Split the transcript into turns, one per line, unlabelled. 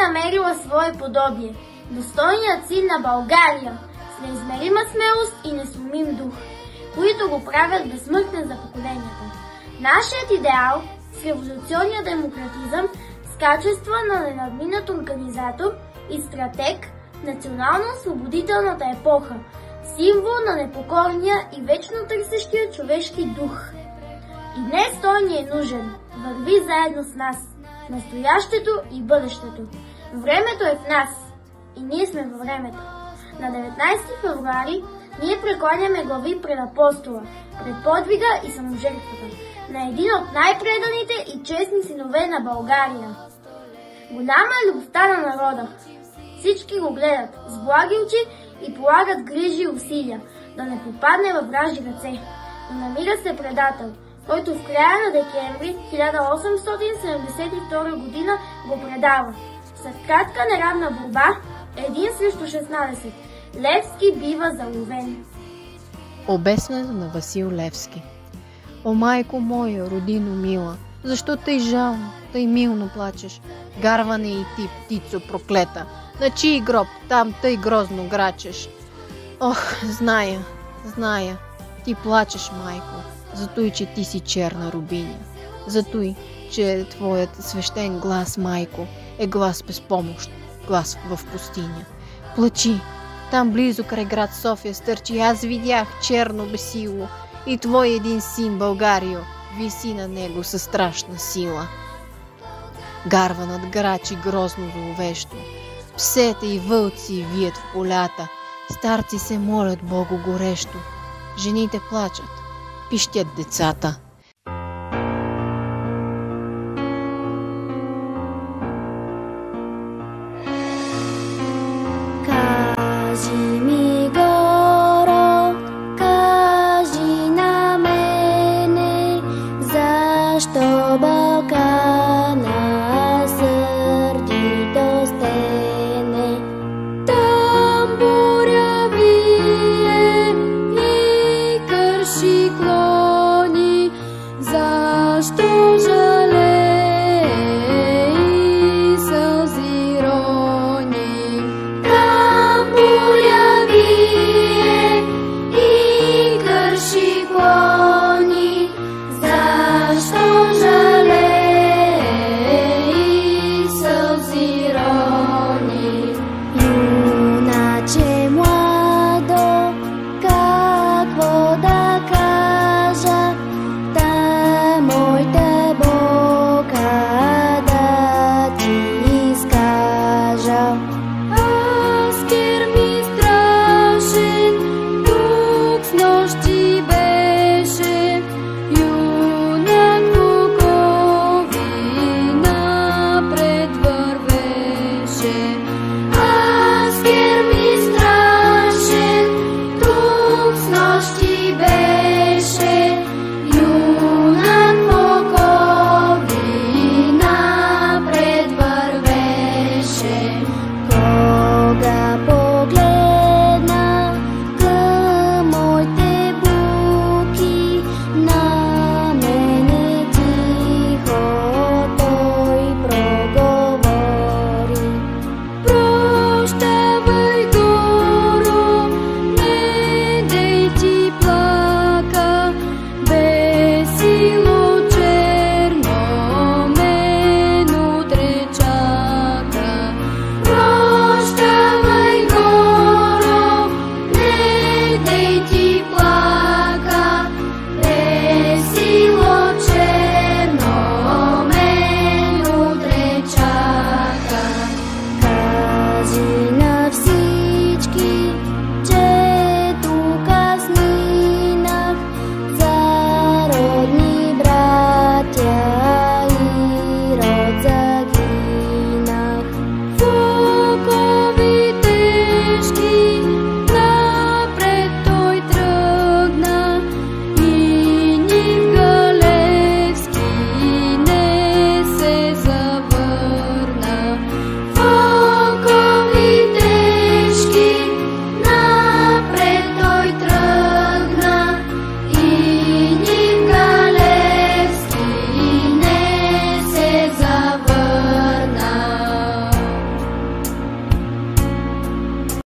намерила свое подобие. Достойният син на България, с неизмерима смелост и несломим дух, които го правят безсмъртен за поколенията. Нашият идеал с революционния демократизъм, с качества на ненадминат организатор и стратег национално-освободителната епоха, символ на непокорния и вечно търсещия човешки дух. И днес той ни е нужен, върви заедно с нас, в настоящето и бъдещето. Времето е в нас и ние сме във времето. На 19 февруари ние прекланяме глави пред апостола, пред подвига и саможертвата на един от най-преданите и честни синове на България. Голяма е любовта на народа. Всички го гледат с благи очи и полагат грижи и усилия да не попадне във вражди ръце. Но намира се предател, който в края на декември 1872 година го предава. След кратка неравна борба, 1 срещу 16, Левски бива заловен.
Обеснето на Васил Левски. О, майко моя, родино мила, защо тъй жално, тъй милно плачеш? Гарване и ти, птицо проклета, на чий гроб там тъй грозно грачеш? Ох, зная, ти плачеш, майко, затой, че ти си черна рубиня, затой, че твоят свещен глас, майко, е глас без помощ, глас в пустиня. Плачи, там близо край град София стърчи, аз видях черно бесило и твой един син, Българио, виси на него със страшна сила. Гарва над грачи грозно зловещо, псета и вълци вият в полята, старци се молят Богу горещо, жените плачат, пищят децата.
Кажи ми, Горо, кажи на мене, защо Балкана сърдито стене. Тамбуря вие и кърши клони, защо жалее и сълзи рони. Тамбуря вие и кърши клони, защо жалее и сълзи рони. Юначе младо, какво да кажа, та моята бока да ти изкажа. Аз кер ми страшен, тук с нощи